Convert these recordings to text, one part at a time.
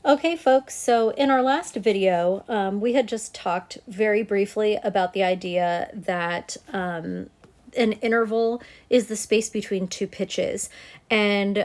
Okay, folks, so in our last video, we had just talked very briefly about the idea that an interval is the space between two pitches. And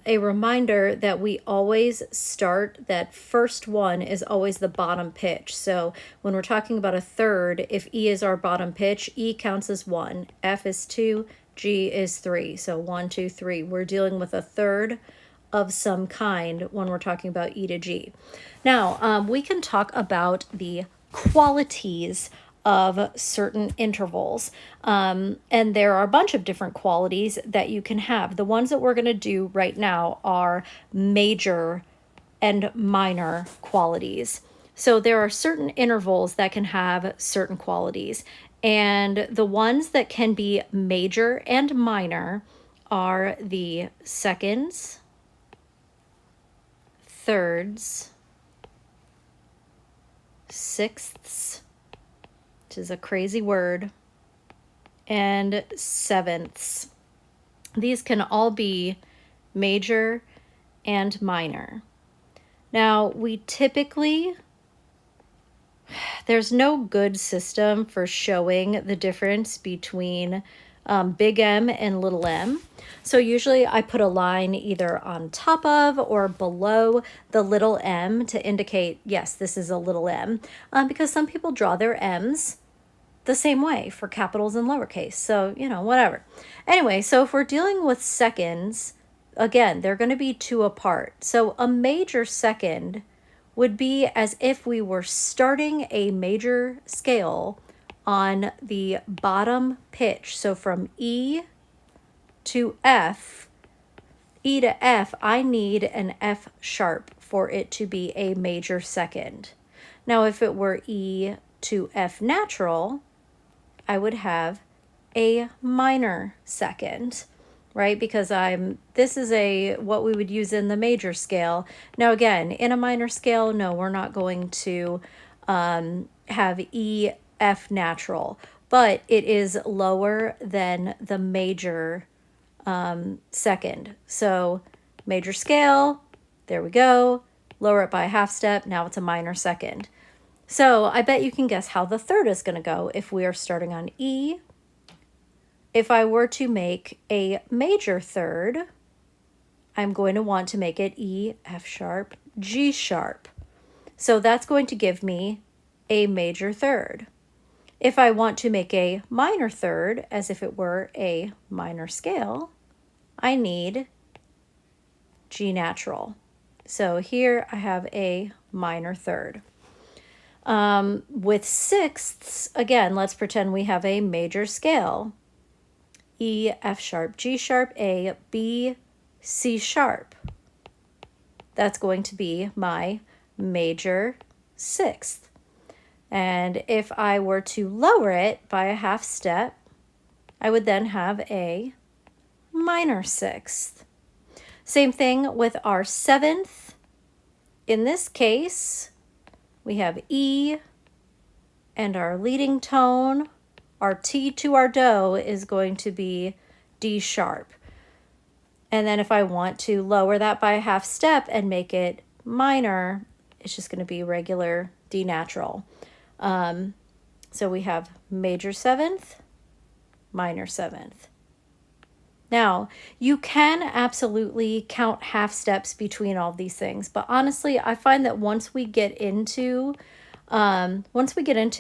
a reminder that we always start, that first one is always the bottom pitch. So when we're talking about a third, if E is our bottom pitch, E counts as 1, F is 2, G is 3. So 1, 2, 3. We're dealing with a third of some kind when we're talking about E to G. Now, we can talk about the qualities of certain intervals. And there are a bunch of different qualities that you can have. The ones that we're going to do right now are major and minor qualities. So there are certain intervals that can have certain qualities. And the ones that can be major and minor are the seconds, thirds, sixths, which is a crazy word, and sevenths. These can all be major and minor. Now, we typically, there's no good system for showing the difference between big M and little m. So usually I put a line either on top of or below the little m to indicate, yes, this is a little m, because some people draw their m's the same way for capitals and lowercase. So, whatever. Anyway, so if we're dealing with seconds, again, they're going to be two apart. So a major second would be as if we were starting a major scale on the bottom pitch. So from E to F, E to F, I need an F sharp for it to be a major second. Now, if it were E to F natural, I would have a minor second, right? Because this is what we would use in the major scale. Now, again, in a minor scale, no, we're not going to have E, F natural, but it is lower than the major second. So major scale, there we go, lower it by a half step, now it's a minor second. So I bet you can guess how the third is going to go if we are starting on E. If I were to make a major third, I'm going to want to make it E, F sharp, G sharp. So that's going to give me a major third. If I want to make a minor third, as if it were a minor scale, I need G natural. So here I have a minor third. With sixths, again, let's pretend we have a major scale. E, F sharp, G sharp, A, B, C sharp. That's going to be my major sixth. And if I were to lower it by a half step, I would then have a minor sixth. Same thing with our seventh. In this case, we have E, and our leading tone, our T to our do, is going to be D sharp. And then if I want to lower that by a half step and make it minor, it's just going to be regular D natural. So we have major seventh, minor seventh. Now, you can absolutely count half steps between all these things, but honestly, I find that once we get into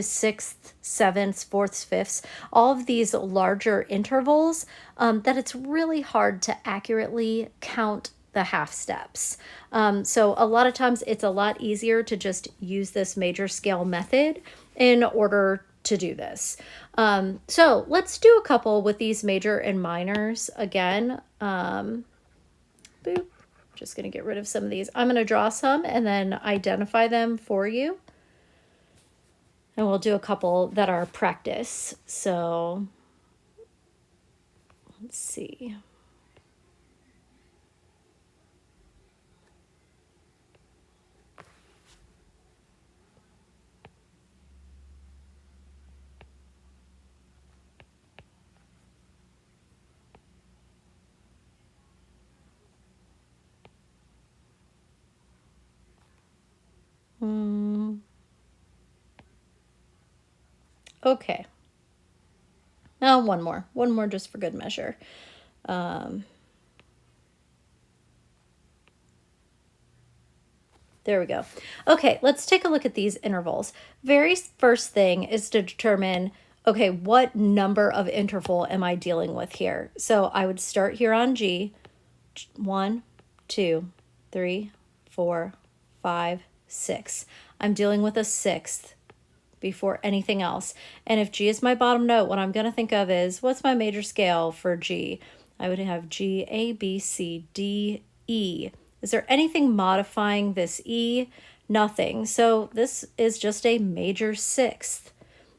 sixths, sevenths, fourths, fifths, all of these larger intervals, that it's really hard to accurately count the half steps. So a lot of times it's a lot easier to just use this major scale method in order to do this. So let's do a couple with these major and minors again. Boop. Just going to get rid of some of these. I'm going to draw some and then identify them for you. And we'll do a couple that are practice. So let's see. Okay. Now one more just for good measure. There we go. Okay, let's take a look at these intervals. Very first thing is to determine, okay, what number of interval am I dealing with here? So I would start here on G, 1, 2, 3, 4, 5, 6. I'm dealing with a sixth before anything else. And if G is my bottom note, what I'm going to think of is, what's my major scale for G? I would have G, A, B, C, D, E. Is there anything modifying this E? Nothing. So this is just a major sixth.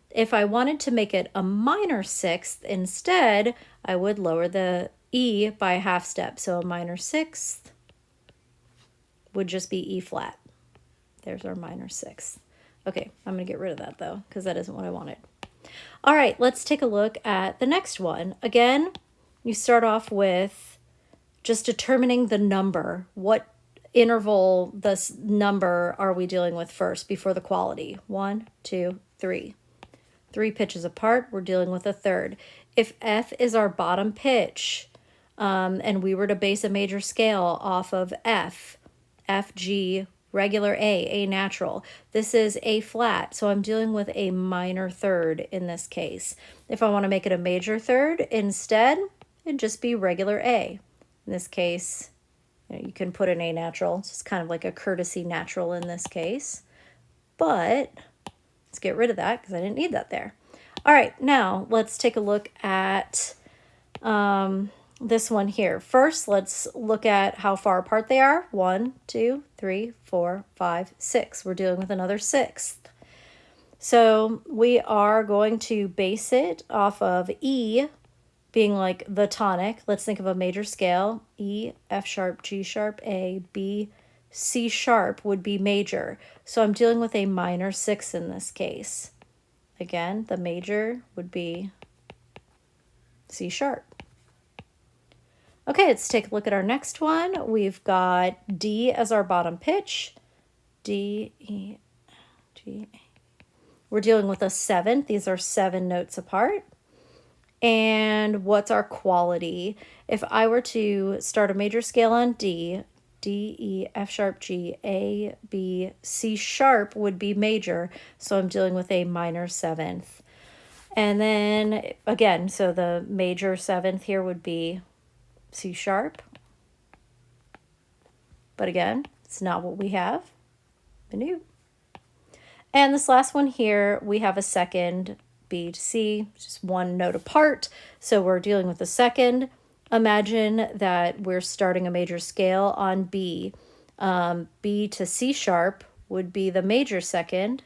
If I wanted to make it a minor sixth instead, I would lower the E by a half step. So a minor sixth would just be E flat. There's our minor sixth. Okay, I'm going to get rid of that though, because that isn't what I wanted. All right, let's take a look at the next one. Again, you start off with just determining the number. What interval, this number, are we dealing with first before the quality? 1, 2, 3. 3 pitches apart, we're dealing with a third. If F is our bottom pitch, and we were to base a major scale off of F, G, regular A natural. This is A flat, so I'm dealing with a minor third in this case. If I want to make it a major third, instead, it'd just be regular A. In this case, you can put an A natural. It's just kind of like a courtesy natural in this case. But let's get rid of that because I didn't need that there. All right, now let's take a look at this one here. First, let's look at how far apart they are. 1, 2, 3, 4, 5, 6. We're dealing with another sixth. So we are going to base it off of E being like the tonic. Let's think of a major scale. E, F sharp, G sharp, A, B, C sharp would be major. So I'm dealing with a minor sixth in this case. Again, the major would be C sharp. Okay, let's take a look at our next one. We've got D as our bottom pitch. D, E, G. We're dealing with a seventh. These are 7 notes apart. And what's our quality? If I were to start a major scale on D, D, E, F sharp, G, A, B, C sharp would be major. So I'm dealing with a minor seventh. And then again, so the major seventh here would be C sharp. But again, it's not what we have. New. And this last one here, we have a second, B to C, just 1 note apart. So we're dealing with a second. Imagine that we're starting a major scale on B. B to C sharp would be the major second.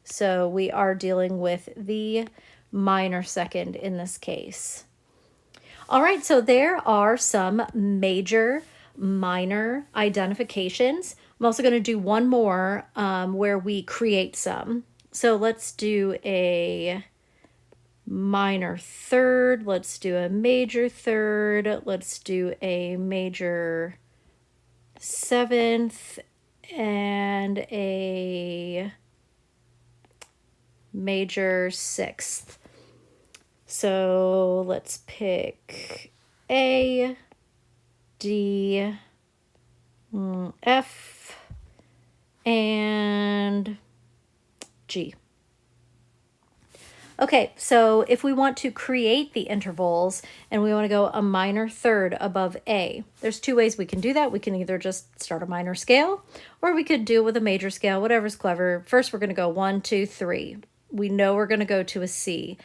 So we are dealing with the minor second in this case. All right, so there are some major, minor identifications. I'm also going to do one more where we create some. So let's do a minor third. Let's do a major third. Let's do a major seventh and a major sixth. So let's pick A, D, F, and G. Okay, so if we want to create the intervals and we want to go a minor third above A, there's 2 ways we can do that. We can either just start a minor scale, or we could do it with a major scale, whatever's clever. First, we're going to go 1, 2, 3. We know we're going to go to a C.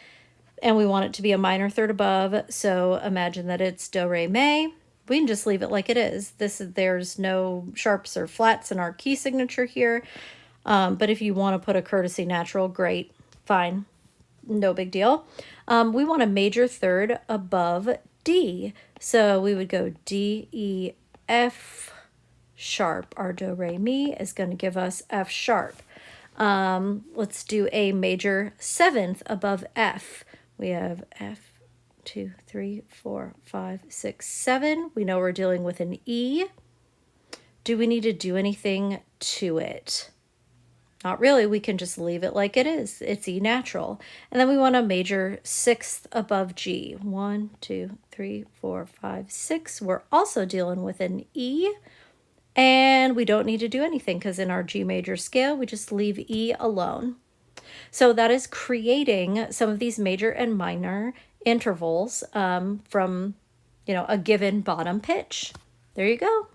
And we want it to be a minor third above, so imagine that it's do, re, mi. We can just leave it like it is. There's no sharps or flats in our key signature here. But if you want to put a courtesy natural, great, fine, no big deal. We want a major third above D. So we would go D, E, F sharp. Our do, re, mi is going to give us F sharp. Let's do a major seventh above F. We have F, 2, 3, 4, 5, 6, 7. We know we're dealing with an E. Do we need to do anything to it? Not really, we can just leave it like it is. It's E natural. And then we want a major sixth above G. 1, 2, 3, 4, 5, 6. We're also dealing with an E. And we don't need to do anything because in our G major scale, we just leave E alone. So that is creating some of these major and minor intervals from, a given bottom pitch. There you go.